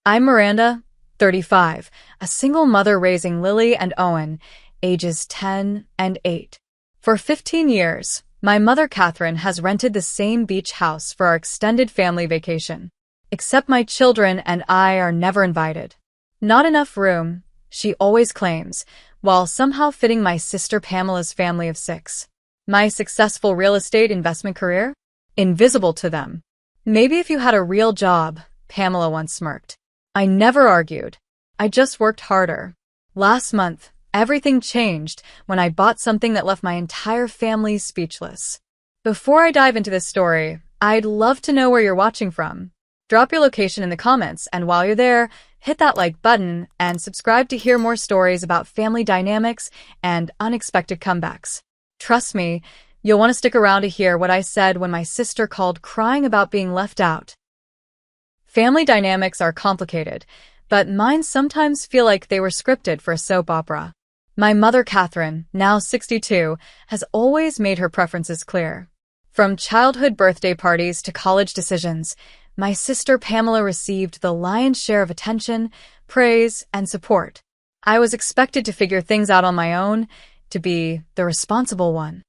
I'm Miranda, 35, a single mother raising Lily and Owen, ages 10 and 8. For 15 years, my mother Catherine has rented the same beach house for our extended family vacation. Except my children and I are never invited. Not enough room, she always claims, while somehow fitting my sister Pamela's family of 6. My successful real estate investment career? Invisible to them. Maybe if you had a real job, Pamela once smirked. I never argued. I just worked harder. Last month, everything changed when I bought something that left my entire family speechless. Before I dive into this story, I'd love to know where you're watching from. Drop your location in the comments, and while you're there, hit that like button and subscribe to hear more stories about family dynamics and unexpected comebacks. Trust me, you'll want to stick around to hear what I said when my sister called crying about being left out. Family dynamics are complicated, but mine sometimes feel like they were scripted for a soap opera. My mother Catherine, now 62, has always made her preferences clear. From childhood birthday parties to college decisions, my sister Pamela received the lion's share of attention, praise, and support. I was expected to figure things out on my own, to be the responsible one.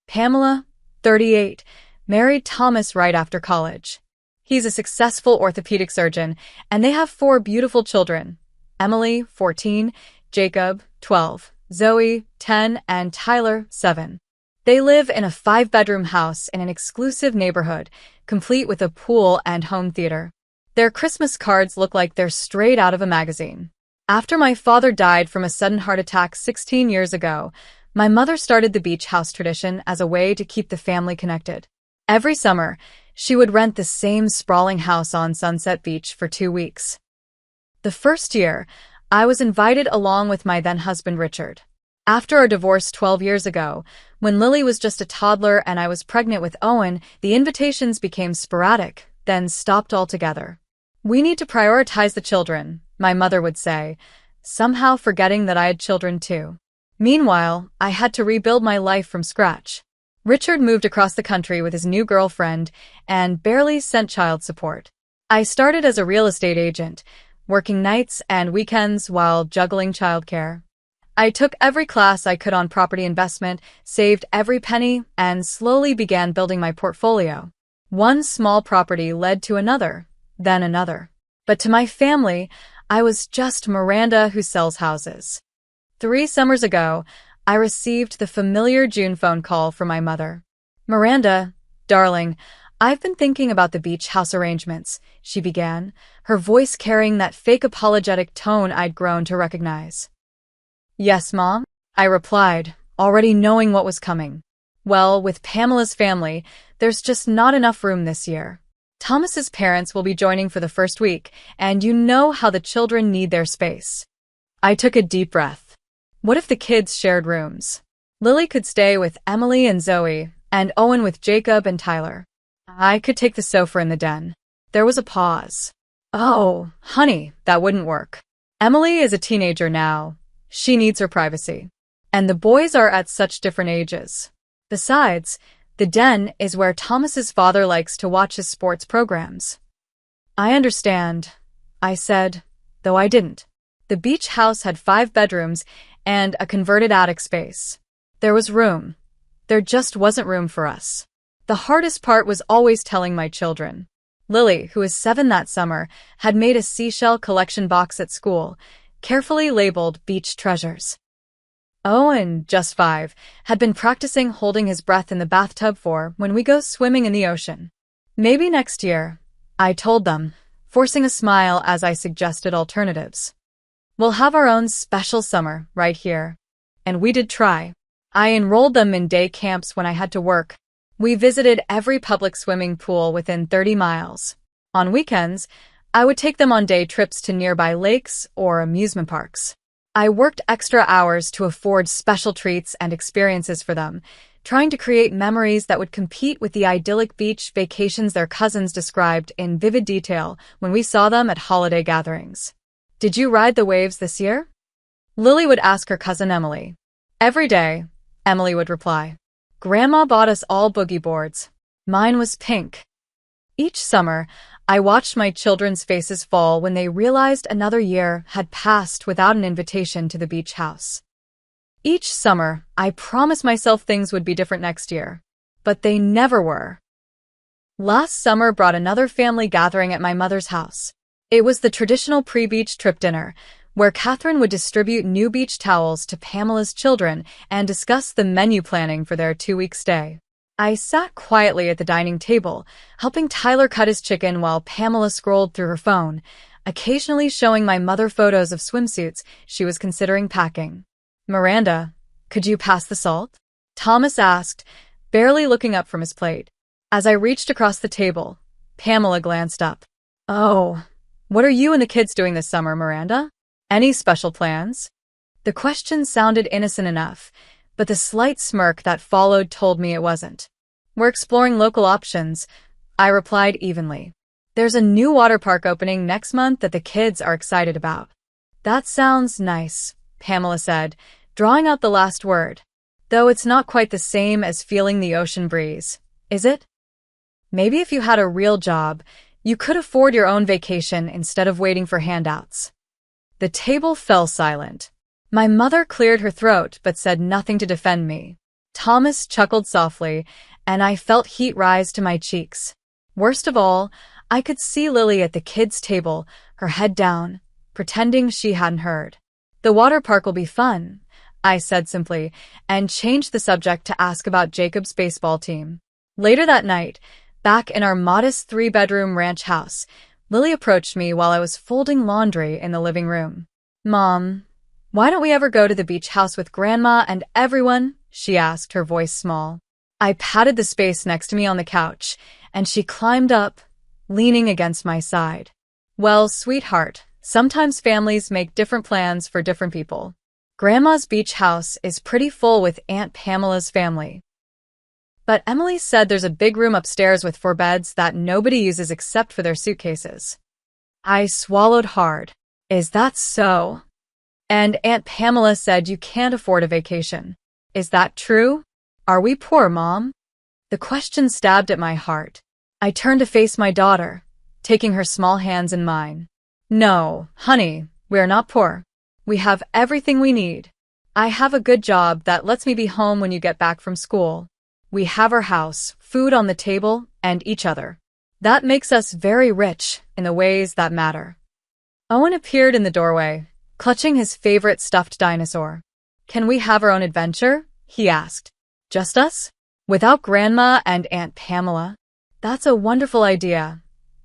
Pamela, 38, married Thomas right after college. He's a successful orthopedic surgeon, and they have 4 beautiful children: Emily, 14, Jacob, 12, Zoe, 10, and Tyler, 7. They live in a 5-bedroom house in an exclusive neighborhood, complete with a pool and home theater. Their Christmas cards look like they're straight out of a magazine. After my father died from a sudden heart attack 16 years ago, my mother started the beach house tradition as a way to keep the family connected. Every summer, she would rent the same sprawling house on Sunset Beach for 2 weeks. The first year, I was invited along with my then-husband Richard. After our divorce 12 years ago, when Lily was just a toddler and I was pregnant with Owen, the invitations became sporadic, then stopped altogether. "We need to prioritize the children," my mother would say, somehow forgetting that I had children too. Meanwhile, I had to rebuild my life from scratch. Richard moved across the country with his new girlfriend and barely sent child support. I started as a real estate agent, working nights and weekends while juggling childcare. I took every class I could on property investment, saved every penny, and slowly began building my portfolio. One small property led to another, then another. But to my family, I was just Miranda who sells houses. 3 summers ago, I received the familiar June phone call from my mother. "Miranda, darling, I've been thinking about the beach house arrangements," she began, her voice carrying that fake apologetic tone I'd grown to recognize. "Yes, Mom," I replied, already knowing what was coming. "Well, with Pamela's family, there's just not enough room this year. Thomas's parents will be joining for the first week, and you know how the children need their space." I took a deep breath. What if the kids shared rooms? Lily could stay with Emily and Zoe, and Owen with Jacob and Tyler. I could take the sofa in the den. There was a pause. "Oh, honey, that wouldn't work. Emily is a teenager now. She needs her privacy. And the boys are at such different ages. Besides, the den is where Thomas's father likes to watch his sports programs." "I understand," I said, though I didn't. The beach house had 5 bedrooms and a converted attic space. There was room. There just wasn't room for us. The hardest part was always telling my children. Lily, who was 7 that summer, had made a seashell collection box at school, carefully labeled Beach Treasures. Owen, just 5, had been practicing holding his breath in the bathtub for when we go swimming in the ocean. "Maybe next year," I told them, forcing a smile as I suggested alternatives. "We'll have our own special summer right here." And we did try. I enrolled them in day camps when I had to work. We visited every public swimming pool within 30 miles. On weekends, I would take them on day trips to nearby lakes or amusement parks. I worked extra hours to afford special treats and experiences for them, trying to create memories that would compete with the idyllic beach vacations their cousins described in vivid detail when we saw them at holiday gatherings. "Did you ride the waves this year?" Lily would ask her cousin Emily. "Every day," Emily would reply. "Grandma bought us all boogie boards. Mine was pink." Each summer, I watched my children's faces fall when they realized another year had passed without an invitation to the beach house. Each summer, I promised myself things would be different next year, but they never were. Last summer brought another family gathering at my mother's house. It was the traditional pre-beach trip dinner, where Catherine would distribute new beach towels to Pamela's children and discuss the menu planning for their 2-week stay. I sat quietly at the dining table, helping Tyler cut his chicken while Pamela scrolled through her phone, occasionally showing my mother photos of swimsuits she was considering packing. "Miranda, could you pass the salt?" Thomas asked, barely looking up from his plate. As I reached across the table, Pamela glanced up. "Oh, what are you and the kids doing this summer, Miranda? Any special plans?" The question sounded innocent enough, but the slight smirk that followed told me it wasn't. "We're exploring local options," I replied evenly. "There's a new water park opening next month that the kids are excited about." "That sounds nice," Pamela said, drawing out the last word. "Though it's not quite the same as feeling the ocean breeze, is it? Maybe if you had a real job, you could afford your own vacation instead of waiting for handouts." The table fell silent. My mother cleared her throat but said nothing to defend me. Thomas chuckled softly, and I felt heat rise to my cheeks. Worst of all, I could see Lily at the kids' table, her head down, pretending she hadn't heard. "The water park will be fun," I said simply, and changed the subject to ask about Jacob's baseball team. Later that night, back in our modest 3-bedroom ranch house, Lily approached me while I was folding laundry in the living room. "Mom, why don't we ever go to the beach house with Grandma and everyone?" she asked, her voice small. I patted the space next to me on the couch, and she climbed up, leaning against my side. "Well, sweetheart, sometimes families make different plans for different people. Grandma's beach house is pretty full with Aunt Pamela's family. But Emily said there's a big room upstairs with 4 beds that nobody uses except for their suitcases." I swallowed hard. "Is that so? And Aunt Pamela said you can't afford a vacation. Is that true? Are we poor, Mom?" The question stabbed at my heart. I turned to face my daughter, taking her small hands in mine. "No, honey, we're not poor. We have everything we need. I have a good job that lets me be home when you get back from school. We have our house, food on the table, and each other. That makes us very rich in the ways that matter." Owen appeared in the doorway, clutching his favorite stuffed dinosaur. "Can we have our own adventure?" he asked. "Just us? Without Grandma and Aunt Pamela?" "That's a wonderful idea,"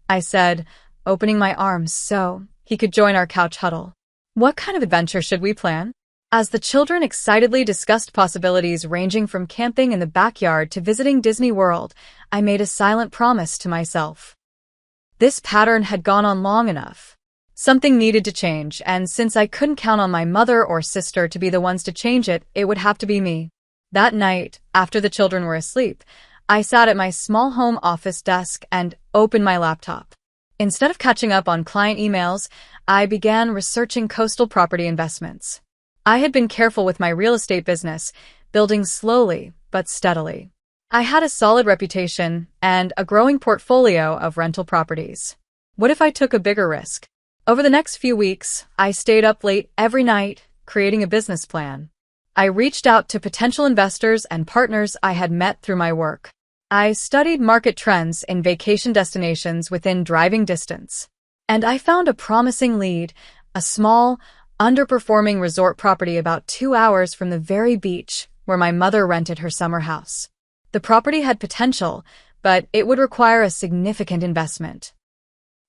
I said, opening my arms so he could join our couch huddle. "What kind of adventure should we plan?" As the children excitedly discussed possibilities ranging from camping in the backyard to visiting Disney World, I made a silent promise to myself. This pattern had gone on long enough. Something needed to change, and since I couldn't count on my mother or sister to be the ones to change it, it would have to be me. That night, after the children were asleep, I sat at my small home office desk and opened my laptop. Instead of catching up on client emails, I began researching coastal property investments. I had been careful with my real estate business, building slowly but steadily. I had a solid reputation and a growing portfolio of rental properties. What if I took a bigger risk? Over the next few weeks, I stayed up late every night, creating a business plan. I reached out to potential investors and partners I had met through my work. I studied market trends in vacation destinations within driving distance. And I found a promising lead, a small, underperforming resort property about 2 hours from the very beach where my mother rented her summer house. The property had potential, but it would require a significant investment.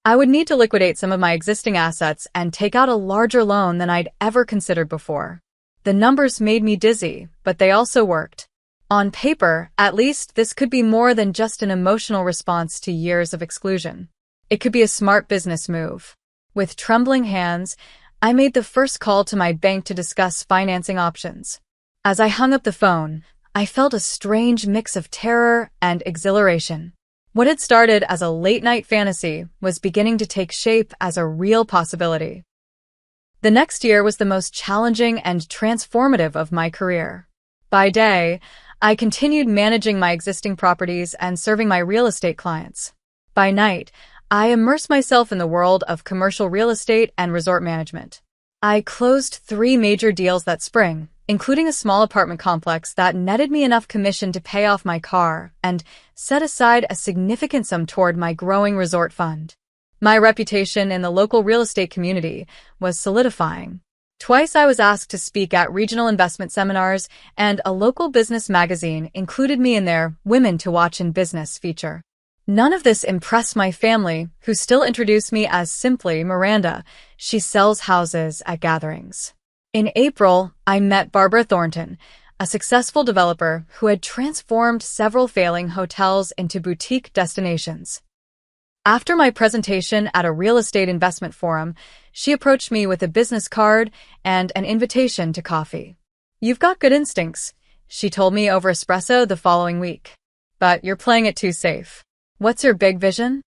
I would need to liquidate some of my existing assets and take out a larger loan than I'd ever considered before. The numbers made me dizzy, but they also worked. On paper, at least, this could be more than just an emotional response to years of exclusion. It could be a smart business move. With trembling hands, I made the first call to my bank to discuss financing options. As I hung up the phone, I felt a strange mix of terror and exhilaration. What had started as a late-night fantasy was beginning to take shape as a real possibility. The next year was the most challenging and transformative of my career. By day, I continued managing my existing properties and serving my real estate clients. By night, I immersed myself in the world of commercial real estate and resort management. I closed 3 major deals that spring, including a small apartment complex that netted me enough commission to pay off my car and set aside a significant sum toward my growing resort fund. My reputation in the local real estate community was solidifying. Twice I was asked to speak at regional investment seminars, and a local business magazine included me in their Women to Watch in Business feature. None of this impressed my family, who still introduced me as simply Miranda. She sells houses at gatherings. In April, I met Barbara Thornton, a successful developer who had transformed several failing hotels into boutique destinations. After my presentation at a real estate investment forum, she approached me with a business card and an invitation to coffee. "You've got good instincts," she told me over espresso the following week. "But you're playing it too safe. What's your big vision?"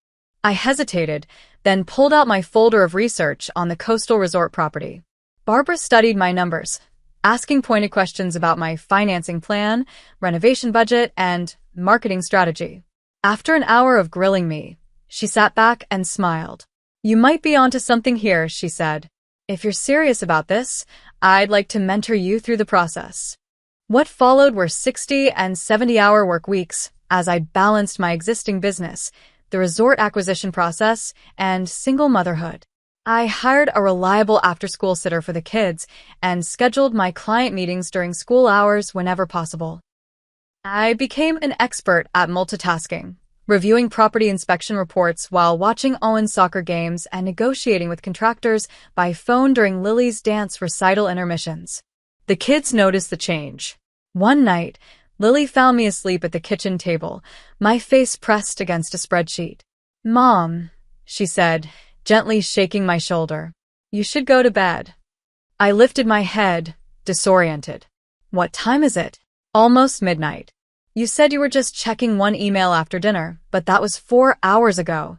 I hesitated, then pulled out my folder of research on the coastal resort property. Barbara studied my numbers, asking pointed questions about my financing plan, renovation budget, and marketing strategy. After an hour of grilling me, she sat back and smiled. "You might be onto something here," she said. "If you're serious about this, I'd like to mentor you through the process." What followed were 60 and 70-hour work weeks as I balanced my existing business, the resort acquisition process, and single motherhood. I hired a reliable after-school sitter for the kids and scheduled my client meetings during school hours whenever possible. I became an expert at multitasking, reviewing property inspection reports while watching Owen's soccer games and negotiating with contractors by phone during Lily's dance recital intermissions. The kids noticed the change. One night, Lily found me asleep at the kitchen table, my face pressed against a spreadsheet. "Mom," she said, gently shaking my shoulder, "you should go to bed." I lifted my head, disoriented. "What time is it?" "Almost midnight. You said you were just checking one email after dinner, but that was 4 hours ago."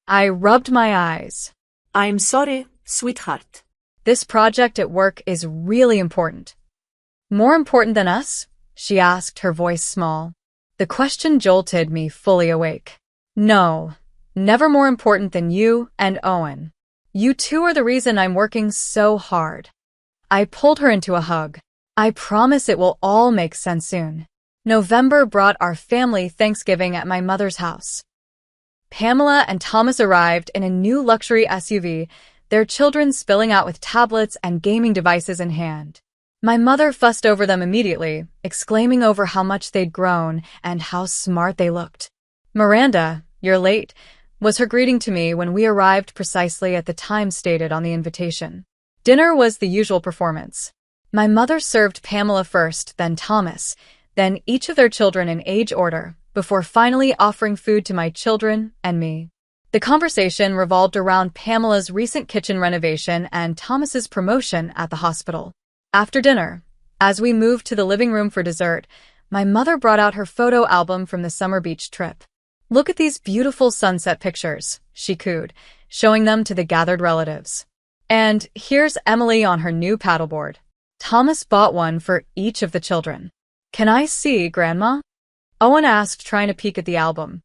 I rubbed my eyes. "I'm sorry, sweetheart." "This project at work is really important." "More important than us?" she asked, her voice small. The question jolted me fully awake. "No, never more important than you and Owen. You two are the reason I'm working so hard." I pulled her into a hug. "I promise it will all make sense soon." November brought our family Thanksgiving at my mother's house. Pamela and Thomas arrived in a new luxury SUV, their children spilling out with tablets and gaming devices in hand. My mother fussed over them immediately, exclaiming over how much they'd grown and how smart they looked. "Miranda, you're late," was her greeting to me when we arrived precisely at the time stated on the invitation. Dinner was the usual performance. My mother served Pamela first, then Thomas, then each of their children in age order, before finally offering food to my children and me. The conversation revolved around Pamela's recent kitchen renovation and Thomas's promotion at the hospital. After dinner, as we moved to the living room for dessert, my mother brought out her photo album from the summer beach trip. "Look at these beautiful sunset pictures," she cooed, showing them to the gathered relatives. "And here's Emily on her new paddleboard. Thomas bought one for each of the children." "Can I see, Grandma?" Owen asked, trying to peek at the album.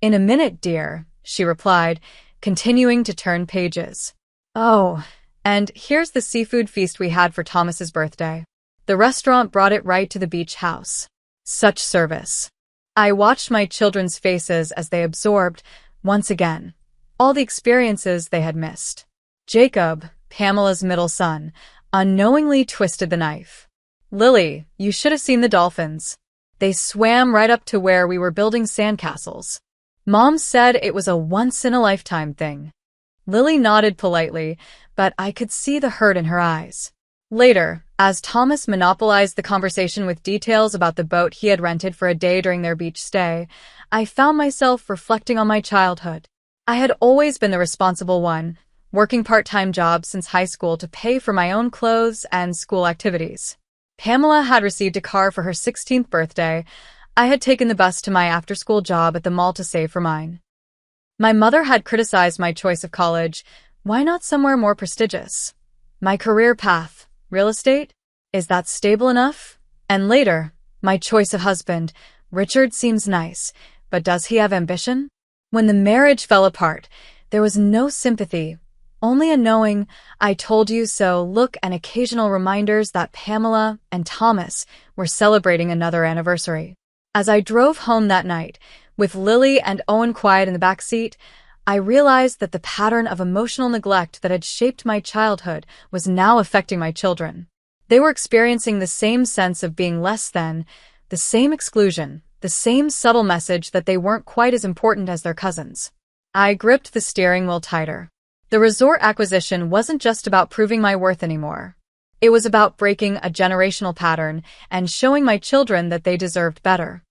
"In a minute, dear," she replied, continuing to turn pages. "Oh, and here's the seafood feast we had for Thomas's birthday. The restaurant brought it right to the beach house. Such service." I watched my children's faces as they absorbed, once again, all the experiences they had missed. Jacob, Pamela's middle son, unknowingly twisted the knife. "Lily, you should have seen the dolphins. They swam right up to where we were building sandcastles. Mom said it was a once-in-a-lifetime thing." Lily nodded politely, but I could see the hurt in her eyes. Later, as Thomas monopolized the conversation with details about the boat he had rented for a day during their beach stay, I found myself reflecting on my childhood. I had always been the responsible one, working part-time jobs since high school to pay for my own clothes and school activities. Pamela had received a car for her 16th birthday. I had taken the bus to my after-school job at the mall to save for mine. My mother had criticized my choice of college. Why not somewhere more prestigious? My career path, real estate? Is that stable enough? And later, my choice of husband. Richard seems nice, but does he have ambition? When the marriage fell apart, there was no sympathy, only a knowing, "I told you so" look and occasional reminders that Pamela and Thomas were celebrating another anniversary. As I drove home that night, with Lily and Owen quiet in the back seat, I realized that the pattern of emotional neglect that had shaped my childhood was now affecting my children. They were experiencing the same sense of being less than, the same exclusion, the same subtle message that they weren't quite as important as their cousins. I gripped the steering wheel tighter. The resort acquisition wasn't just about proving my worth anymore. It was about breaking a generational pattern and showing my children that they deserved better.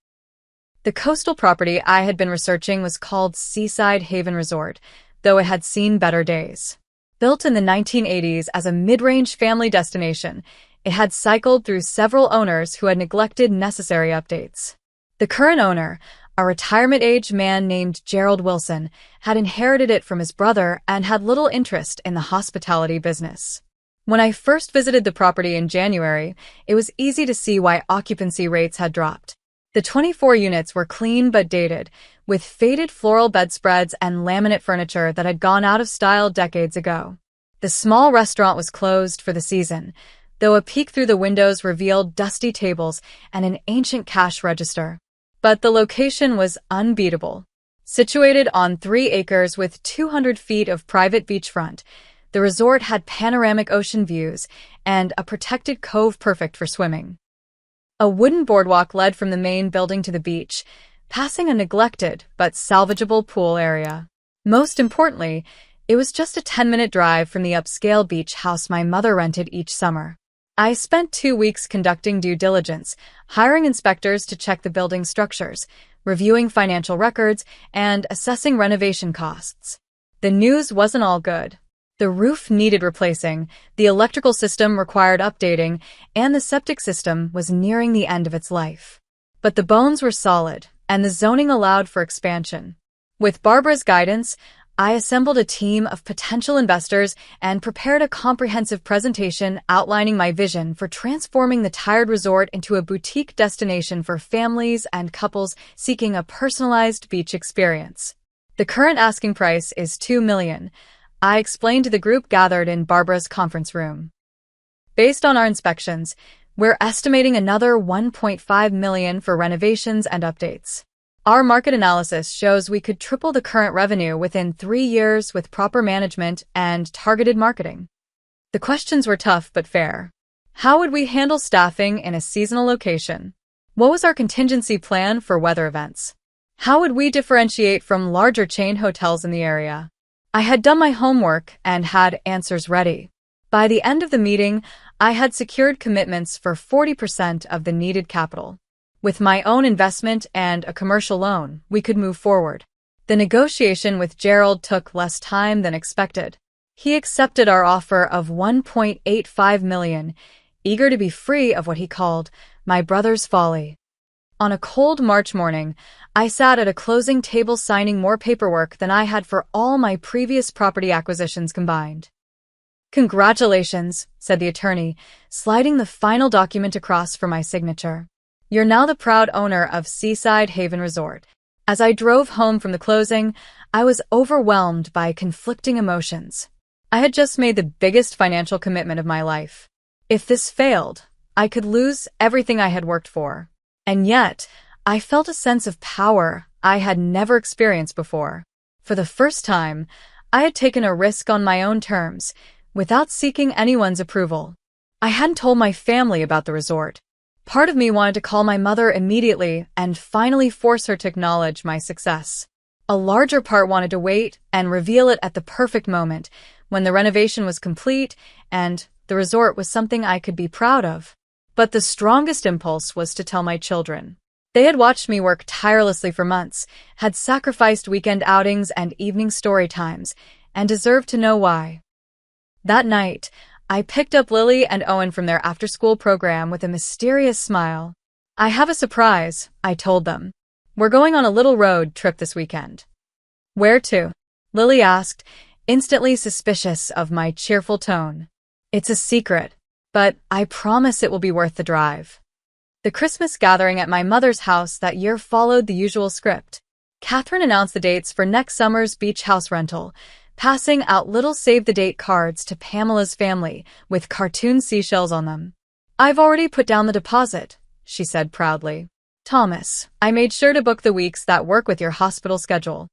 The coastal property I had been researching was called Seaside Haven Resort, though it had seen better days. Built in the 1980s as a mid-range family destination, it had cycled through several owners who had neglected necessary updates. The current owner, a retirement-age man named Gerald Wilson, had inherited it from his brother and had little interest in the hospitality business. When I first visited the property in January, it was easy to see why occupancy rates had dropped. The 24 units were clean but dated, with faded floral bedspreads and laminate furniture that had gone out of style decades ago. The small restaurant was closed for the season, though a peek through the windows revealed dusty tables and an ancient cash register. But the location was unbeatable. Situated on 3 acres with 200 feet of private beachfront, the resort had panoramic ocean views and a protected cove perfect for swimming. A wooden boardwalk led from the main building to the beach, passing a neglected but salvageable pool area. Most importantly, it was just a 10-minute drive from the upscale beach house my mother rented each summer. I spent 2 weeks conducting due diligence, hiring inspectors to check the building's structures, reviewing financial records, and assessing renovation costs. The news wasn't all good. The roof needed replacing, the electrical system required updating, and the septic system was nearing the end of its life. But the bones were solid, and the zoning allowed for expansion. With Barbara's guidance, I assembled a team of potential investors and prepared a comprehensive presentation outlining my vision for transforming the tired resort into a boutique destination for families and couples seeking a personalized beach experience. The current asking price is $2 million, I explained to the group gathered in Barbara's conference room. Based on our inspections, we're estimating another $1.5 million for renovations and updates. Our market analysis shows we could triple the current revenue within 3 years with proper management and targeted marketing. The questions were tough but fair. How would we handle staffing in a seasonal location? What was our contingency plan for weather events? How would we differentiate from larger chain hotels in the area? I had done my homework and had answers ready. By the end of the meeting, I had secured commitments for 40% of the needed capital. With my own investment and a commercial loan, we could move forward. The negotiation with Gerald took less time than expected. He accepted our offer of $1.85 million, eager to be free of what he called my brother's folly. On a cold March morning, I sat at a closing table signing more paperwork than I had for all my previous property acquisitions combined. "Congratulations," said the attorney, sliding the final document across for my signature. "You're now the proud owner of Seaside Haven Resort." As I drove home from the closing, I was overwhelmed by conflicting emotions. I had just made the biggest financial commitment of my life. If this failed, I could lose everything I had worked for. And yet, I felt a sense of power I had never experienced before. For the first time, I had taken a risk on my own terms, without seeking anyone's approval. I hadn't told my family about the resort. Part of me wanted to call my mother immediately and finally force her to acknowledge my success. A larger part wanted to wait and reveal it at the perfect moment, when the renovation was complete and the resort was something I could be proud of. But the strongest impulse was to tell my children. They had watched me work tirelessly for months, had sacrificed weekend outings and evening story times, and deserved to know why. That night, I picked up Lily and Owen from their after-school program with a mysterious smile. "I have a surprise," I told them. "We're going on a little road trip this weekend." "Where to?" Lily asked, instantly suspicious of my cheerful tone. "It's a secret, but I promise it will be worth the drive." The Christmas gathering at my mother's house that year followed the usual script. Catherine announced the dates for next summer's beach house rental, passing out little save-the-date cards to Pamela's family with cartoon seashells on them. "I've already put down the deposit," she said proudly. "Thomas, I made sure to book the weeks that work with your hospital schedule."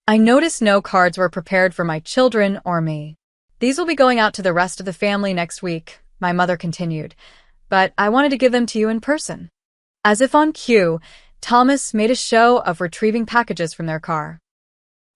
I noticed no cards were prepared for my children or me. "These will be going out to the rest of the family next week," my mother continued, "but I wanted to give them to you in person." As if on cue, Thomas made a show of retrieving packages from their car.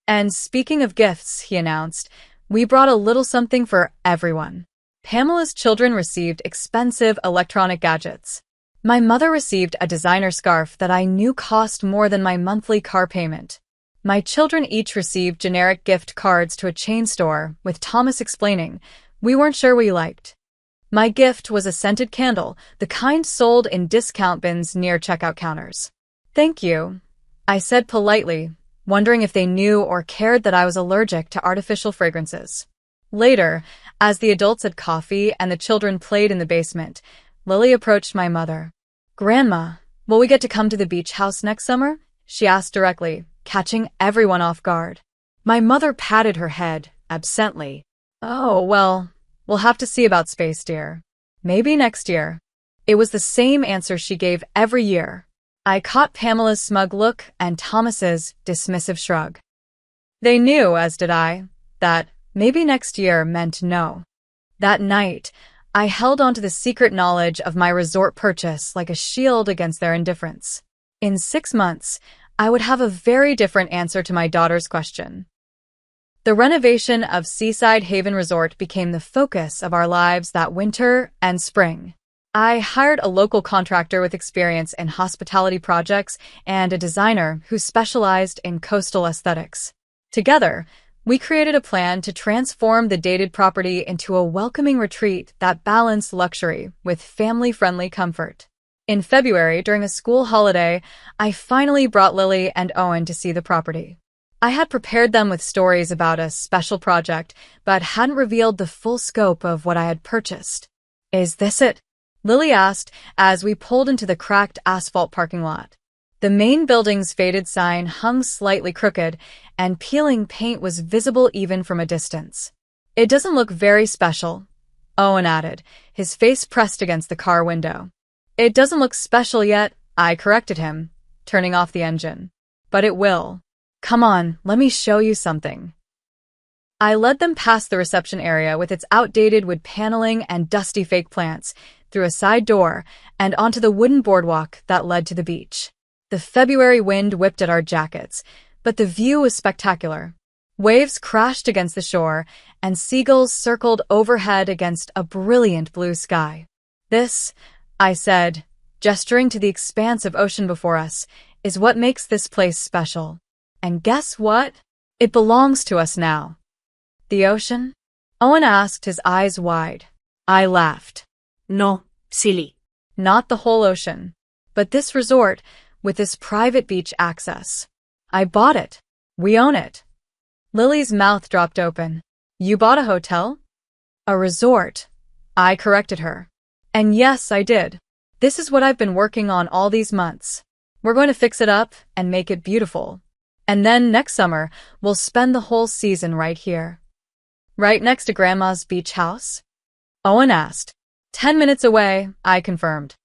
"And speaking of gifts," he announced, "we brought a little something for everyone." Pamela's children received expensive electronic gadgets. My mother received a designer scarf that I knew cost more than my monthly car payment. My children each received generic gift cards to a chain store, with Thomas explaining, "We weren't sure what you liked." My gift was a scented candle, the kind sold in discount bins near checkout counters. "Thank you," I said politely, wondering if they knew or cared that I was allergic to artificial fragrances. Later, as the adults had coffee and the children played in the basement, Lily approached my mother. "Grandma, will we get to come to the beach house next summer?" she asked directly, catching everyone off guard. My mother patted her head, absently. "Oh, well, we'll have to see about space, dear. Maybe next year." It was the same answer she gave every year. I caught Pamela's smug look and Thomas's dismissive shrug. They knew, as did I, that maybe next year meant no. That night, I held on to the secret knowledge of my resort purchase like a shield against their indifference. In 6 months, I would have a very different answer to my daughter's question. The renovation of Seaside Haven Resort became the focus of our lives that winter and spring. I hired a local contractor with experience in hospitality projects and a designer who specialized in coastal aesthetics. Together, we created a plan to transform the dated property into a welcoming retreat that balanced luxury with family-friendly comfort. In February, during a school holiday, I finally brought Lily and Owen to see the property. I had prepared them with stories about a special project, but hadn't revealed the full scope of what I had purchased. "Is this it?" Lily asked as we pulled into the cracked asphalt parking lot. The main building's faded sign hung slightly crooked, and peeling paint was visible even from a distance. "It doesn't look very special," Owen added, his face pressed against the car window. "It doesn't look special yet," I corrected him, turning off the engine. "But it will. Come on, let me show you something." I led them past the reception area with its outdated wood paneling and dusty fake plants, through a side door, and onto the wooden boardwalk that led to the beach. The February wind whipped at our jackets, but the view was spectacular. Waves crashed against the shore, and seagulls circled overhead against a brilliant blue sky. "This," I said, gesturing to the expanse of ocean before us, "is what makes this place special. And guess what? It belongs to us now." "The ocean?" Owen asked, his eyes wide. I laughed. No, silly. "Not the whole ocean, but this resort, with this private beach access. I bought it. We own it." Lily's mouth dropped open. "You bought a hotel?" "A resort," I corrected her. "And yes, I did. This is what I've been working on all these months. We're going to fix it up and make it beautiful. And then next summer, we'll spend the whole season right here." "Right next to Grandma's beach house?" Owen asked. 10 minutes away, I confirmed.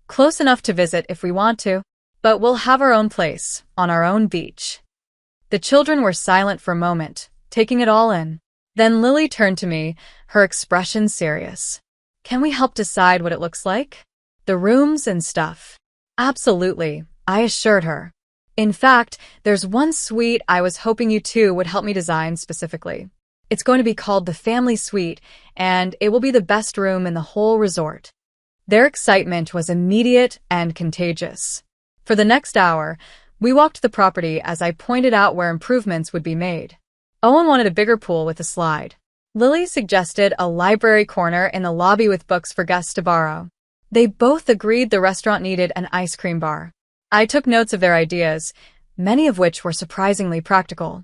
"Close enough to visit if we want to, but we'll have our own place, on our own beach." The children were silent for a moment, taking it all in. Then Lily turned to me, her expression serious. "Can we help decide what it looks like? The rooms and stuff?" "Absolutely," I assured her. "In fact, there's one suite I was hoping you two would help me design specifically. It's going to be called the Family Suite, and it will be the best room in the whole resort." Their excitement was immediate and contagious. For the next hour, we walked the property as I pointed out where improvements would be made. Owen wanted a bigger pool with a slide. Lily suggested a library corner in the lobby with books for guests to borrow. They both agreed the restaurant needed an ice cream bar. I took notes of their ideas, many of which were surprisingly practical.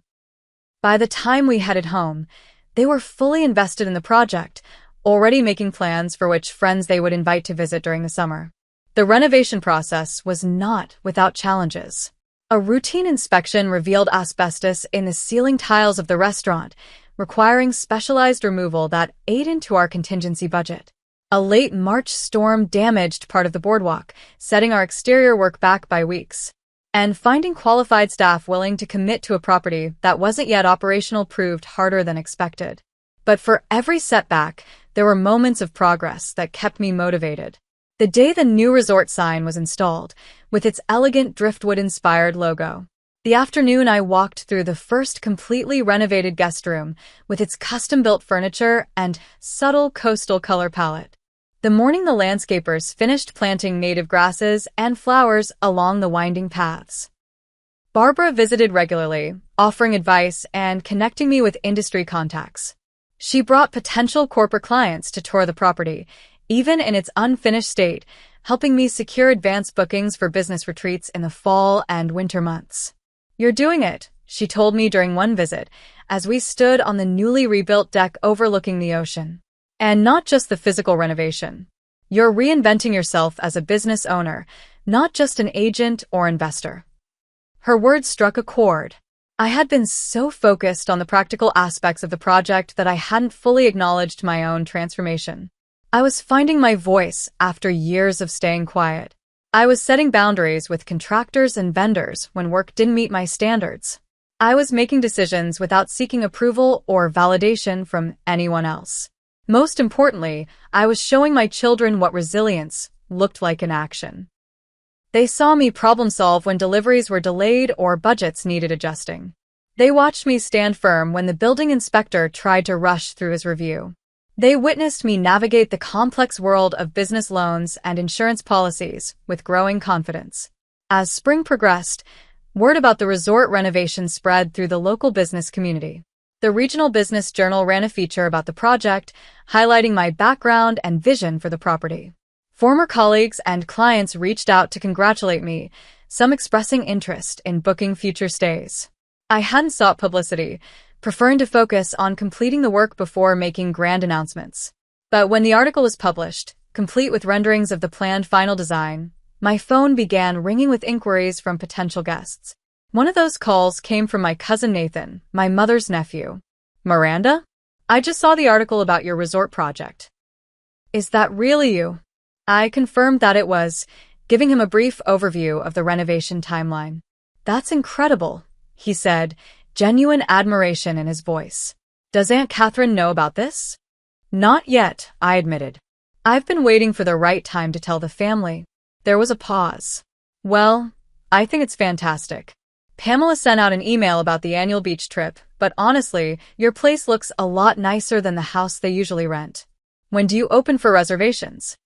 By the time we headed home, they were fully invested in the project, already making plans for which friends they would invite to visit during the summer. The renovation process was not without challenges. A routine inspection revealed asbestos in the ceiling tiles of the restaurant, requiring specialized removal that ate into our contingency budget. A late March storm damaged part of the boardwalk, setting our exterior work back by weeks. And finding qualified staff willing to commit to a property that wasn't yet operational proved harder than expected. But for every setback, there were moments of progress that kept me motivated. The day the new resort sign was installed, with its elegant driftwood-inspired logo. The afternoon I walked through the first completely renovated guest room, with its custom-built furniture and subtle coastal color palette. The morning the landscapers finished planting native grasses and flowers along the winding paths. Barbara visited regularly, offering advice and connecting me with industry contacts. She brought potential corporate clients to tour the property, even in its unfinished state, helping me secure advance bookings for business retreats in the fall and winter months. "You're doing it," she told me during one visit, as we stood on the newly rebuilt deck overlooking the ocean. "And not just the physical renovation. You're reinventing yourself as a business owner, not just an agent or investor." Her words struck a chord. I had been so focused on the practical aspects of the project that I hadn't fully acknowledged my own transformation. I was finding my voice after years of staying quiet. I was setting boundaries with contractors and vendors when work didn't meet my standards. I was making decisions without seeking approval or validation from anyone else. Most importantly, I was showing my children what resilience looked like in action. They saw me problem solve when deliveries were delayed or budgets needed adjusting. They watched me stand firm when the building inspector tried to rush through his review. They witnessed me navigate the complex world of business loans and insurance policies with growing confidence. As spring progressed, word about the resort renovation spread through the local business community. The Regional Business Journal ran a feature about the project, highlighting my background and vision for the property. Former colleagues and clients reached out to congratulate me, some expressing interest in booking future stays. I hadn't sought publicity, preferring to focus on completing the work before making grand announcements. But when the article was published, complete with renderings of the planned final design, my phone began ringing with inquiries from potential guests. One of those calls came from my cousin Nathan, my mother's nephew. "Miranda? I just saw the article about your resort project." "Is that really you?" I confirmed that it was, giving him a brief overview of the renovation timeline. "That's incredible," he said, genuine admiration in his voice. "Does Aunt Catherine know about this?" "Not yet," I admitted. "I've been waiting for the right time to tell the family." There was a pause. "Well, I think it's fantastic. Pamela sent out an email about the annual beach trip, but honestly, your place looks a lot nicer than the house they usually rent. When do you open for reservations?"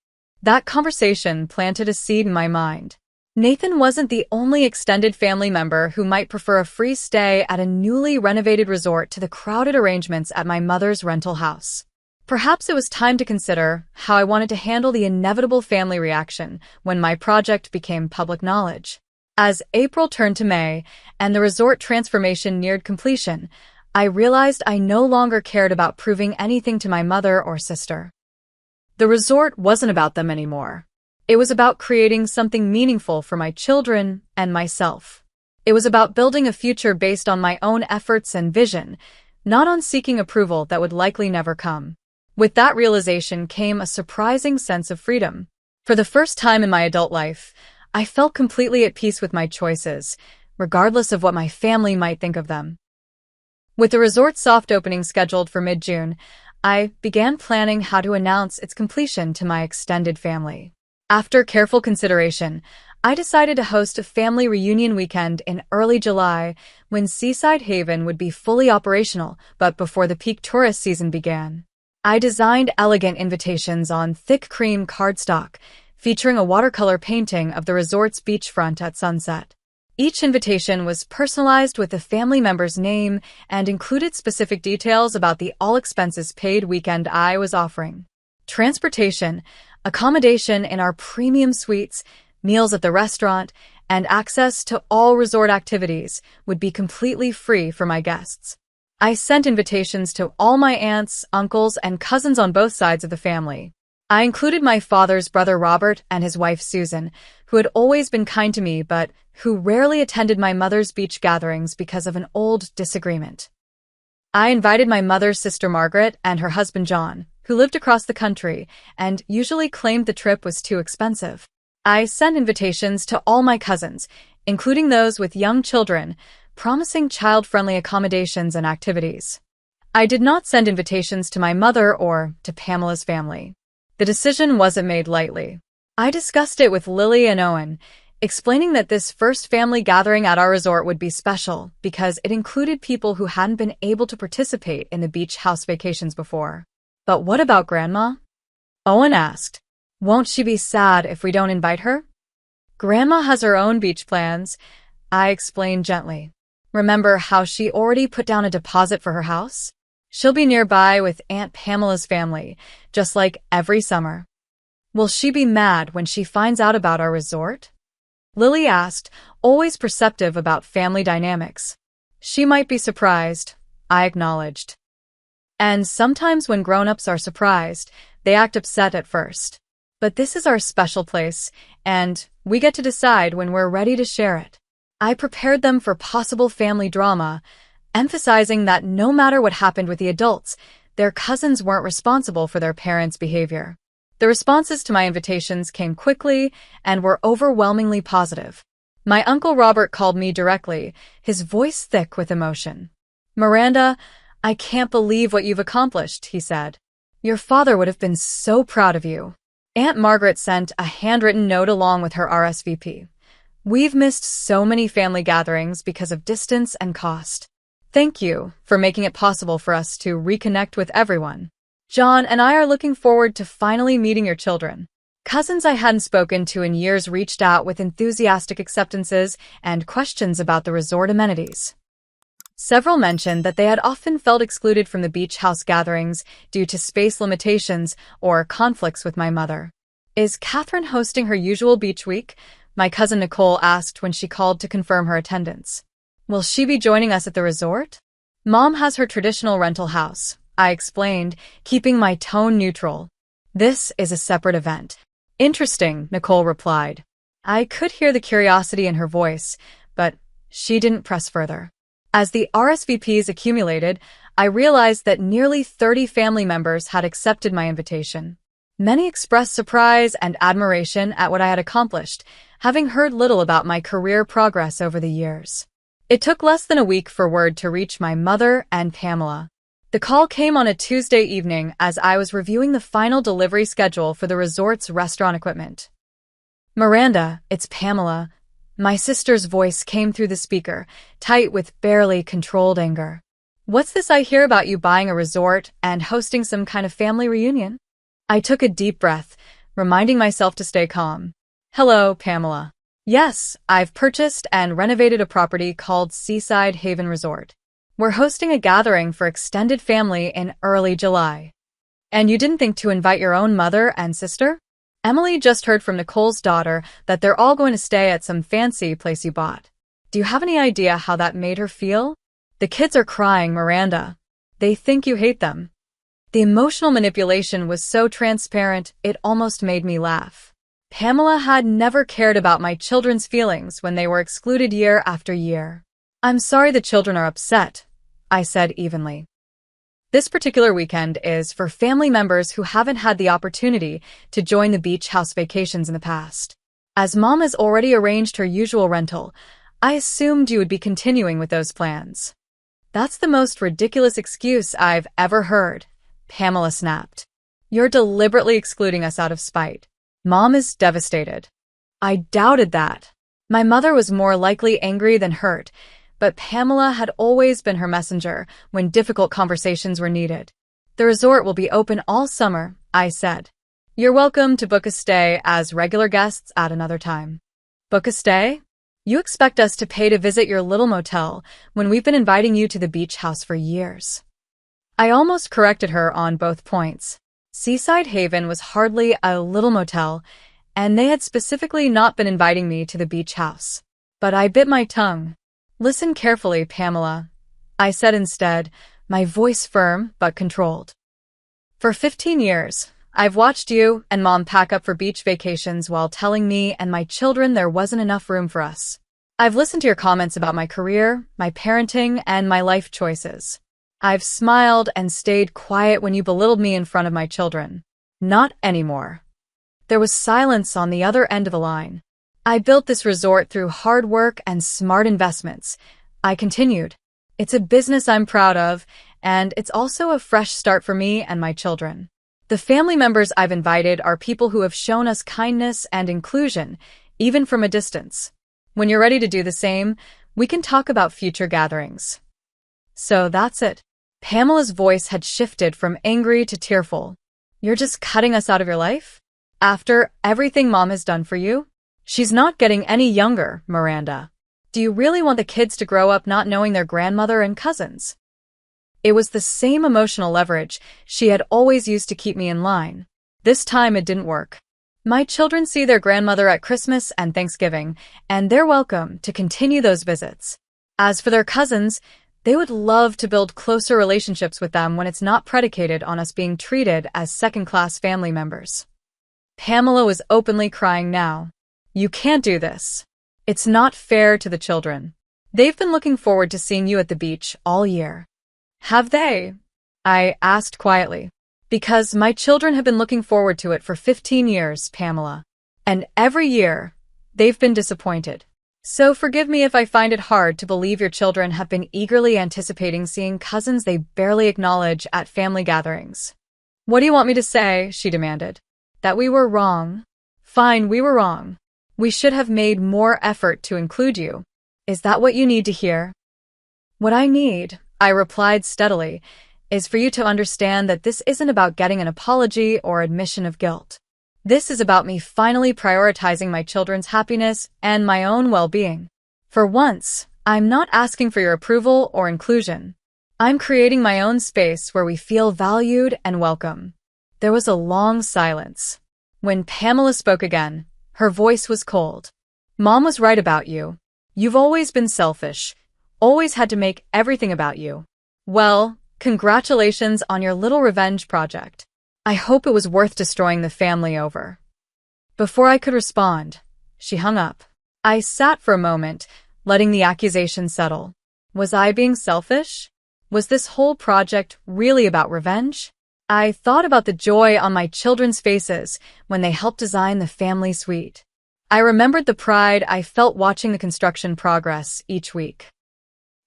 That conversation planted a seed in my mind. Nathan wasn't the only extended family member who might prefer a free stay at a newly renovated resort to the crowded arrangements at my mother's rental house. Perhaps it was time to consider how I wanted to handle the inevitable family reaction when my project became public knowledge. As April turned to May and the resort transformation neared completion, I realized I no longer cared about proving anything to my mother or sister. The resort wasn't about them anymore. It was about creating something meaningful for my children and myself. It was about building a future based on my own efforts and vision, not on seeking approval that would likely never come. With that realization came a surprising sense of freedom. For the first time in my adult life, I felt completely at peace with my choices, regardless of what my family might think of them. With the resort's soft opening scheduled for mid-June, I began planning how to announce its completion to my extended family. After careful consideration, I decided to host a family reunion weekend in early July when Seaside Haven would be fully operational, but before the peak tourist season began. I designed elegant invitations on thick cream cardstock, featuring a watercolor painting of the resort's beachfront at sunset. Each invitation was personalized with the family member's name and included specific details about the all-expenses-paid weekend I was offering. Transportation, accommodation in our premium suites, meals at the restaurant, and access to all resort activities would be completely free for my guests. I sent invitations to all my aunts, uncles, and cousins on both sides of the family. I included my father's brother Robert and his wife Susan, who had always been kind to me but who rarely attended my mother's beach gatherings because of an old disagreement. I invited my mother's sister Margaret and her husband John, who lived across the country and usually claimed the trip was too expensive. I sent invitations to all my cousins, including those with young children, promising child-friendly accommodations and activities. I did not send invitations to my mother or to Pamela's family. The decision wasn't made lightly. I discussed it with Lily and Owen, explaining that this first family gathering at our resort would be special because it included people who hadn't been able to participate in the beach house vacations before. But what about Grandma? Owen asked. Won't she be sad if we don't invite her? Grandma has her own beach plans, I explained gently. Remember how she already put down a deposit for her house? She'll be nearby with Aunt Pamela's family, just like every summer. Will she be mad when she finds out about our resort? Lily asked, always perceptive about family dynamics. She might be surprised, I acknowledged. And sometimes when grown-ups are surprised, they act upset at first. But this is our special place, and we get to decide when we're ready to share it. I prepared them for possible family drama, emphasizing that no matter what happened with the adults, their cousins weren't responsible for their parents' behavior. The responses to my invitations came quickly and were overwhelmingly positive. My Uncle Robert called me directly, his voice thick with emotion. Miranda, I can't believe what you've accomplished, he said. Your father would have been so proud of you. Aunt Margaret sent a handwritten note along with her RSVP. We've missed so many family gatherings because of distance and cost. Thank you for making it possible for us to reconnect with everyone. John and I are looking forward to finally meeting your children. Cousins I hadn't spoken to in years reached out with enthusiastic acceptances and questions about the resort amenities. Several mentioned that they had often felt excluded from the beach house gatherings due to space limitations or conflicts with my mother. Is Catherine hosting her usual beach week? My cousin Nicole asked when she called to confirm her attendance. Will she be joining us at the resort? Mom has her traditional rental house, I explained, keeping my tone neutral. This is a separate event. Interesting, Nicole replied. I could hear the curiosity in her voice, but she didn't press further. As the RSVPs accumulated, I realized that nearly 30 family members had accepted my invitation. Many expressed surprise and admiration at what I had accomplished, having heard little about my career progress over the years. It took less than a week for word to reach my mother and Pamela. The call came on a Tuesday evening as I was reviewing the final delivery schedule for the resort's restaurant equipment. Miranda, it's Pamela. My sister's voice came through the speaker, tight with barely controlled anger. What's this I hear about you buying a resort and hosting some kind of family reunion? I took a deep breath, reminding myself to stay calm. Hello, Pamela. Yes, I've purchased and renovated a property called Seaside Haven Resort. We're hosting a gathering for extended family in early July. And you didn't think to invite your own mother and sister? Emily just heard from Nicole's daughter that they're all going to stay at some fancy place you bought. Do you have any idea how that made her feel? The kids are crying, Miranda. They think you hate them. The emotional manipulation was so transparent, it almost made me laugh. Pamela had never cared about my children's feelings when they were excluded year after year. I'm sorry the children are upset, I said evenly. This particular weekend is for family members who haven't had the opportunity to join the beach house vacations in the past. As Mom has already arranged her usual rental, I assumed you would be continuing with those plans. That's the most ridiculous excuse I've ever heard, Pamela snapped. You're deliberately excluding us out of spite. Mom is devastated. I doubted that. My mother was more likely angry than hurt, but Pamela had always been her messenger when difficult conversations were needed. The resort will be open all summer, I said. You're welcome to book a stay as regular guests at another time. Book a stay? You expect us to pay to visit your little motel when we've been inviting you to the beach house for years. I almost corrected her on both points. Seaside Haven was hardly a little motel, and they had specifically not been inviting me to the beach house. But I bit my tongue. Listen carefully, Pamela, I said instead, my voice firm but controlled. For 15 years, I've watched you and Mom pack up for beach vacations while telling me and my children there wasn't enough room for us. I've listened to your comments about my career, my parenting, and my life choices. I've smiled and stayed quiet when you belittled me in front of my children. Not anymore. There was silence on the other end of the line. I built this resort through hard work and smart investments. I continued. It's a business I'm proud of, and it's also a fresh start for me and my children. The family members I've invited are people who have shown us kindness and inclusion, even from a distance. When you're ready to do the same, we can talk about future gatherings. So that's it. Pamela's voice had shifted from angry to tearful. You're just cutting us out of your life? After everything Mom has done for you? She's not getting any younger, Miranda. Do you really want the kids to grow up not knowing their grandmother and cousins? It was the same emotional leverage she had always used to keep me in line. This time it didn't work. My children see their grandmother at Christmas and Thanksgiving, and they're welcome to continue those visits. As for their cousins, they would love to build closer relationships with them when it's not predicated on us being treated as second-class family members. Pamela was openly crying now. You can't do this. It's not fair to the children. They've been looking forward to seeing you at the beach all year. Have they? I asked quietly. Because my children have been looking forward to it for 15 years, Pamela. And every year, they've been disappointed. So forgive me if I find it hard to believe your children have been eagerly anticipating seeing cousins they barely acknowledge at family gatherings. What do you want me to say? She demanded. That we were wrong. Fine, we were wrong. We should have made more effort to include you. Is that what you need to hear? What I need, I replied steadily, is for you to understand that this isn't about getting an apology or admission of guilt. This is about me finally prioritizing my children's happiness and my own well-being. For once, I'm not asking for your approval or inclusion. I'm creating my own space where we feel valued and welcome. There was a long silence. When Pamela spoke again, her voice was cold. Mom was right about you. You've always been selfish, always had to make everything about you. Well, congratulations on your little revenge project. I hope it was worth destroying the family over. Before I could respond, she hung up. I sat for a moment, letting the accusation settle. Was I being selfish? Was this whole project really about revenge? I thought about the joy on my children's faces when they helped design the family suite. I remembered the pride I felt watching the construction progress each week.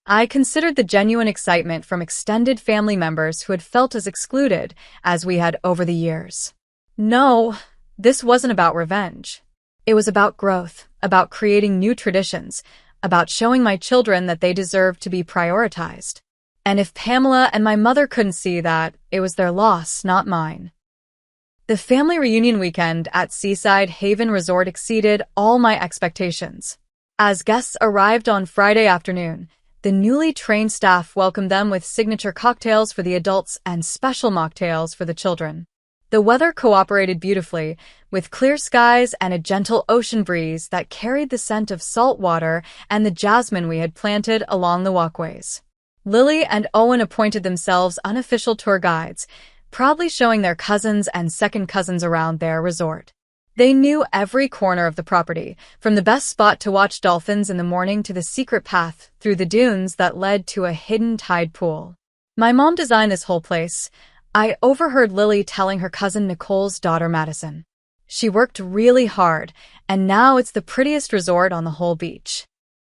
I considered the genuine excitement from extended family members who had felt as excluded as we had over the years. No, this wasn't about revenge. It was about growth, about creating new traditions, about showing my children that they deserved to be prioritized. And if Pamela and my mother couldn't see that, it was their loss, not mine. The family reunion weekend at Seaside Haven Resort exceeded all my expectations. As guests arrived on Friday afternoon, the newly trained staff welcomed them with signature cocktails for the adults and special mocktails for the children. The weather cooperated beautifully, with clear skies and a gentle ocean breeze that carried the scent of salt water and the jasmine we had planted along the walkways. Lily and Owen appointed themselves unofficial tour guides, proudly showing their cousins and second cousins around their resort. They knew every corner of the property, from the best spot to watch dolphins in the morning to the secret path through the dunes that led to a hidden tide pool. My mom designed this whole place. I overheard Lily telling her cousin Nicole's daughter Madison. She worked really hard, and now it's the prettiest resort on the whole beach.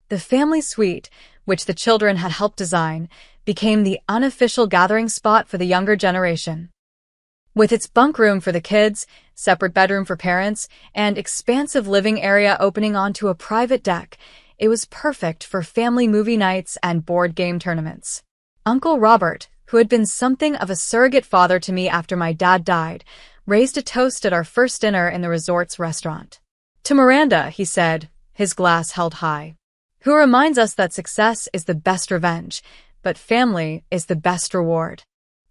The family suite, which the children had helped design, became the unofficial gathering spot for the younger generation. With its bunk room for the kids, separate bedroom for parents, and expansive living area opening onto a private deck, it was perfect for family movie nights and board game tournaments. Uncle Robert, who had been something of a surrogate father to me after my dad died, raised a toast at our first dinner in the resort's restaurant. To Miranda, he said, his glass held high, who reminds us that success is the best revenge, but family is the best reward.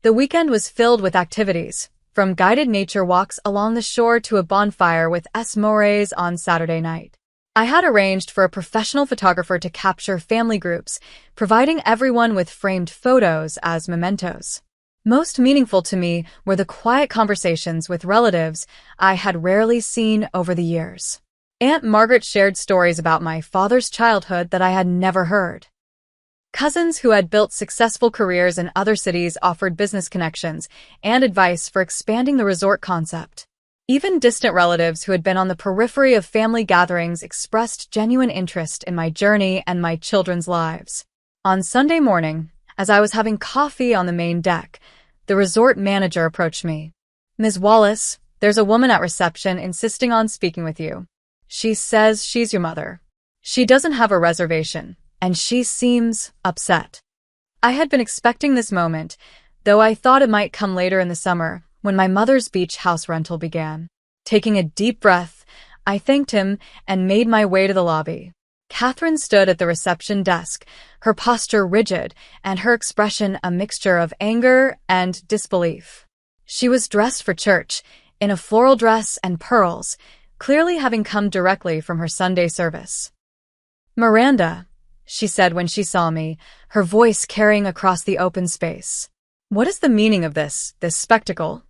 The weekend was filled with activities, from guided nature walks along the shore to a bonfire with s'mores on Saturday night. I had arranged for a professional photographer to capture family groups, providing everyone with framed photos as mementos. Most meaningful to me were the quiet conversations with relatives I had rarely seen over the years. Aunt Margaret shared stories about my father's childhood that I had never heard. Cousins who had built successful careers in other cities offered business connections and advice for expanding the resort concept. Even distant relatives who had been on the periphery of family gatherings expressed genuine interest in my journey and my children's lives. On Sunday morning, as I was having coffee on the main deck, the resort manager approached me. "Ms. Wallace, there's a woman at reception insisting on speaking with you. She says she's your mother. She doesn't have a reservation, and she seems upset." I had been expecting this moment, though I thought it might come later in the summer, when my mother's beach house rental began. Taking a deep breath, I thanked him and made my way to the lobby. Catherine stood at the reception desk, her posture rigid and her expression a mixture of anger and disbelief. She was dressed for church, in a floral dress and pearls, clearly having come directly from her Sunday service. "Miranda," she said when she saw me, her voice carrying across the open space. "What is the meaning of this spectacle?"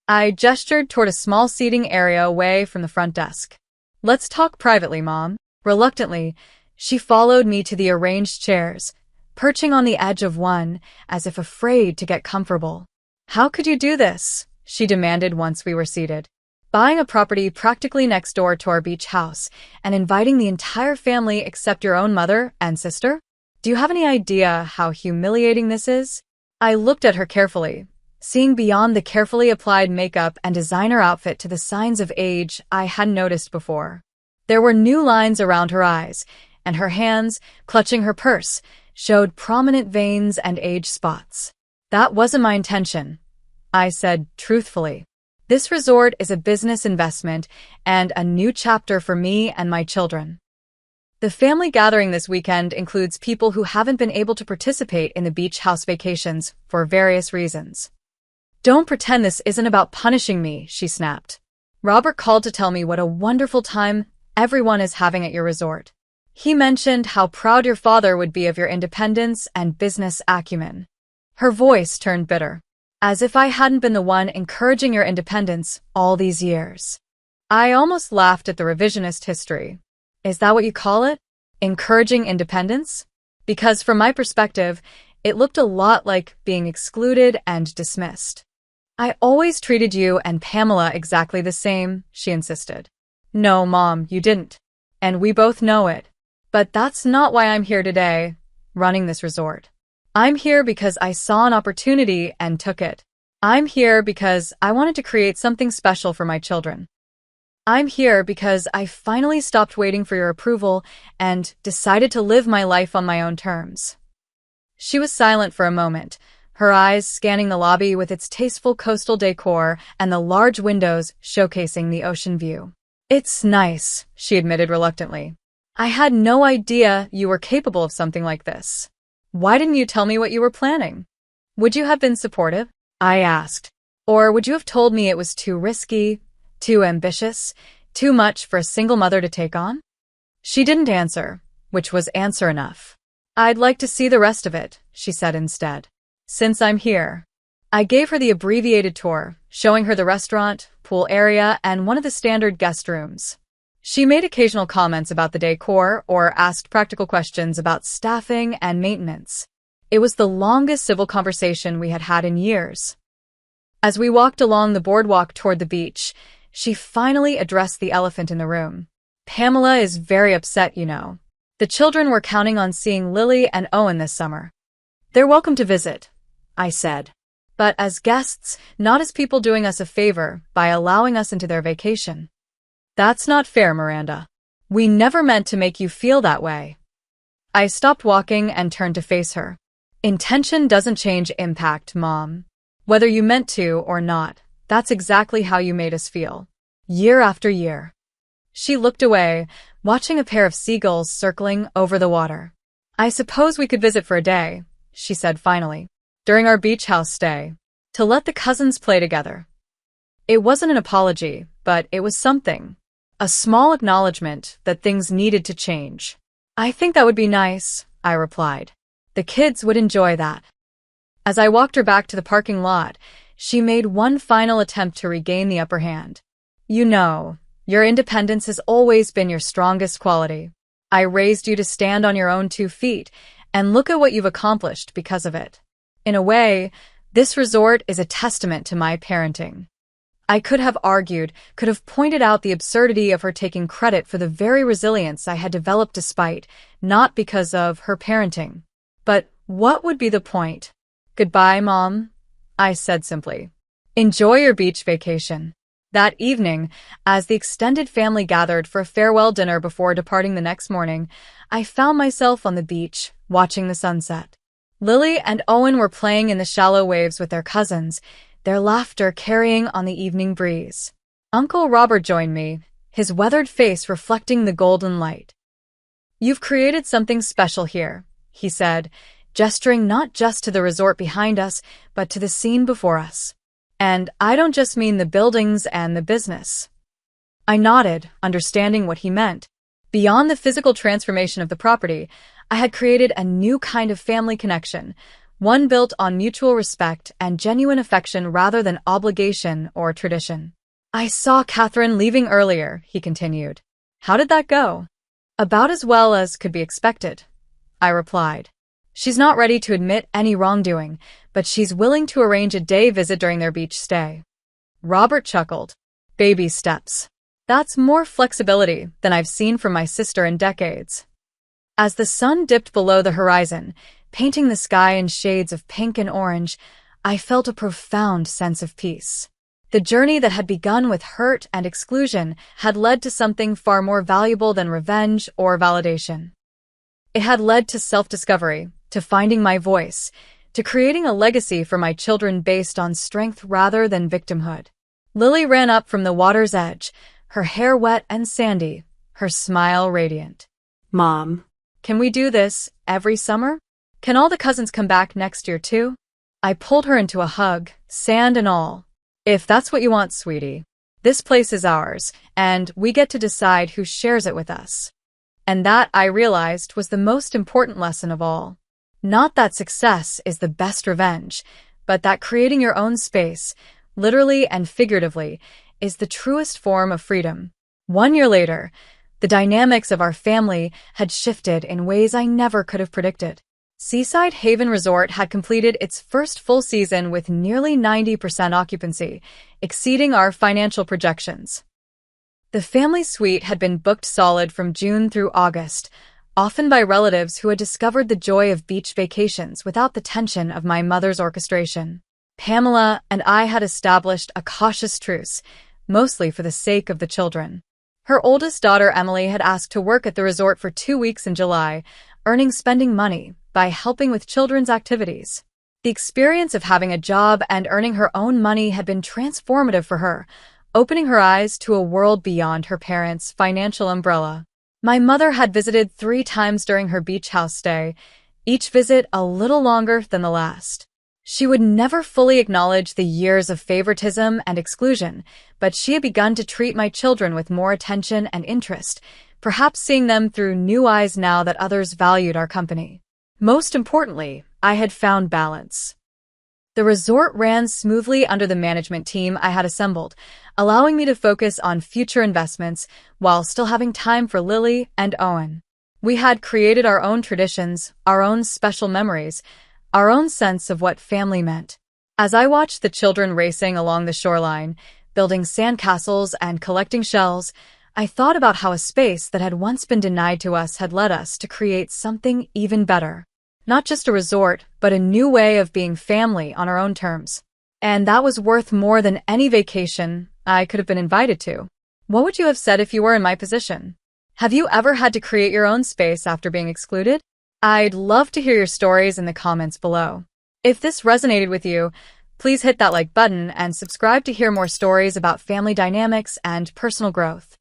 I gestured toward a small seating area away from the front desk. "Let's talk privately, Mom." Reluctantly, she followed me to the arranged chairs, perching on the edge of one, as if afraid to get comfortable. "How could you do this?" she demanded once we were seated. "Buying a property practically next door to our beach house and inviting the entire family except your own mother and sister? Do you have any idea how humiliating this is?" I looked at her carefully, seeing beyond the carefully applied makeup and designer outfit to the signs of age I hadn't noticed before. There were new lines around her eyes, and her hands, clutching her purse, showed prominent veins and age spots. "That wasn't my intention," I said truthfully. "This resort is a business investment and a new chapter for me and my children." The family gathering this weekend includes people who haven't been able to participate in the beach house vacations for various reasons. "Don't pretend this isn't about punishing me," she snapped. "Robert called to tell me what a wonderful time everyone is having at your resort. He mentioned how proud your father would be of your independence and business acumen." Her voice turned bitter. "As if I hadn't been the one encouraging your independence all these years." I almost laughed at the revisionist history. "Is that what you call it? Encouraging independence?" Because from my perspective, it looked a lot like being excluded and dismissed. "I always treated you and Pamela exactly the same," she insisted. "No, Mom, you didn't. And we both know it. But that's not why I'm here today, running this resort. I'm here because I saw an opportunity and took it. I'm here because I wanted to create something special for my children. I'm here because I finally stopped waiting for your approval and decided to live my life on my own terms." She was silent for a moment, her eyes scanning the lobby with its tasteful coastal decor and the large windows showcasing the ocean view. "It's nice," she admitted reluctantly. "I had no idea you were capable of something like this. Why didn't you tell me what you were planning? Would you have been supportive?" I asked. "Or would you have told me it was too risky, too ambitious, too much for a single mother to take on?" She didn't answer, which was answer enough. "I'd like to see the rest of it," she said instead. "Since I'm here." I gave her the abbreviated tour, showing her the restaurant, pool area, and one of the standard guest rooms. She made occasional comments about the decor or asked practical questions about staffing and maintenance. It was the longest civil conversation we had had in years. As we walked along the boardwalk toward the beach, she finally addressed the elephant in the room. "Pamela is very upset, you know. The children were counting on seeing Lily and Owen this summer." "They're welcome to visit," I said. "But as guests, not as people doing us a favor by allowing us into their vacation." "That's not fair, Miranda. We never meant to make you feel that way." I stopped walking and turned to face her. "Intention doesn't change impact, Mom. Whether you meant to or not, that's exactly how you made us feel. Year after year." She looked away, watching a pair of seagulls circling over the water. "I suppose we could visit for a day," she said finally, "during our beach house stay, to let the cousins play together." It wasn't an apology, but it was something. A small acknowledgement that things needed to change. "I think that would be nice," I replied. "The kids would enjoy that." As I walked her back to the parking lot, she made one final attempt to regain the upper hand. You know, your independence has always been your strongest quality. I raised you to stand on your own 2 feet, and look at what you've accomplished because of it. In a way, this resort is a testament to my parenting. I could have argued, could have pointed out the absurdity of her taking credit for the very resilience I had developed despite, not because of her parenting. But what would be the point? Goodbye, Mom, I said simply. Enjoy your beach vacation. That evening, as the extended family gathered for a farewell dinner before departing the next morning, I found myself on the beach, watching the sunset. Lily and Owen were playing in the shallow waves with their cousins, their laughter carrying on the evening breeze. Uncle Robert joined me, his weathered face reflecting the golden light. You've created something special here, he said, gesturing not just to the resort behind us, but to the scene before us. And I don't just mean the buildings and the business. I nodded, understanding what he meant. Beyond the physical transformation of the property, I had created a new kind of family connection, one built on mutual respect and genuine affection rather than obligation or tradition. I saw Catherine leaving earlier, he continued. How did that go? About as well as could be expected, I replied. She's not ready to admit any wrongdoing, but she's willing to arrange a day visit during their beach stay. Robert chuckled. Baby steps. That's more flexibility than I've seen from my sister in decades. As the sun dipped below the horizon, painting the sky in shades of pink and orange, I felt a profound sense of peace. The journey that had begun with hurt and exclusion had led to something far more valuable than revenge or validation. It had led to self-discovery, to finding my voice, to creating a legacy for my children based on strength rather than victimhood. Lily ran up from the water's edge, her hair wet and sandy, her smile radiant. Mom. Can we do this every summer? Can all the cousins come back next year too? I pulled her into a hug, sand and all. If that's what you want, sweetie. This place is ours, and we get to decide who shares it with us. And that, I realized, was the most important lesson of all. Not that success is the best revenge, but that creating your own space, literally and figuratively, is the truest form of freedom. 1 year later, the dynamics of our family had shifted in ways I never could have predicted. Seaside Haven Resort had completed its first full season with nearly 90% occupancy, exceeding our financial projections. The family suite had been booked solid from June through August, often by relatives who had discovered the joy of beach vacations without the tension of my mother's orchestration. Pamela and I had established a cautious truce, mostly for the sake of the children. Her oldest daughter, Emily, had asked to work at the resort for 2 weeks in July, earning spending money by helping with children's activities. The experience of having a job and earning her own money had been transformative for her, opening her eyes to a world beyond her parents' financial umbrella. My mother had visited 3 times during her beach house stay, each visit a little longer than the last. She would never fully acknowledge the years of favoritism and exclusion, but she had begun to treat my children with more attention and interest, perhaps seeing them through new eyes now that others valued our company. Most importantly, I had found balance. The resort ran smoothly under the management team I had assembled, allowing me to focus on future investments while still having time for Lily and Owen. We had created our own traditions, our own special memories, our own sense of what family meant. As I watched the children racing along the shoreline, building sandcastles and collecting shells, I thought about how a space that had once been denied to us had led us to create something even better. Not just a resort, but a new way of being family on our own terms. And that was worth more than any vacation I could have been invited to. What would you have said if you were in my position? Have you ever had to create your own space after being excluded? I'd love to hear your stories in the comments below. If this resonated with you, please hit that like button and subscribe to hear more stories about family dynamics and personal growth.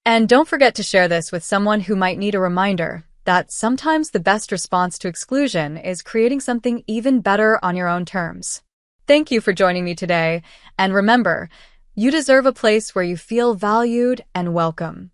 And don't forget to share this with someone who might need a reminder that sometimes the best response to exclusion is creating something even better on your own terms. Thank you for joining me today, and remember, you deserve a place where you feel valued and welcome.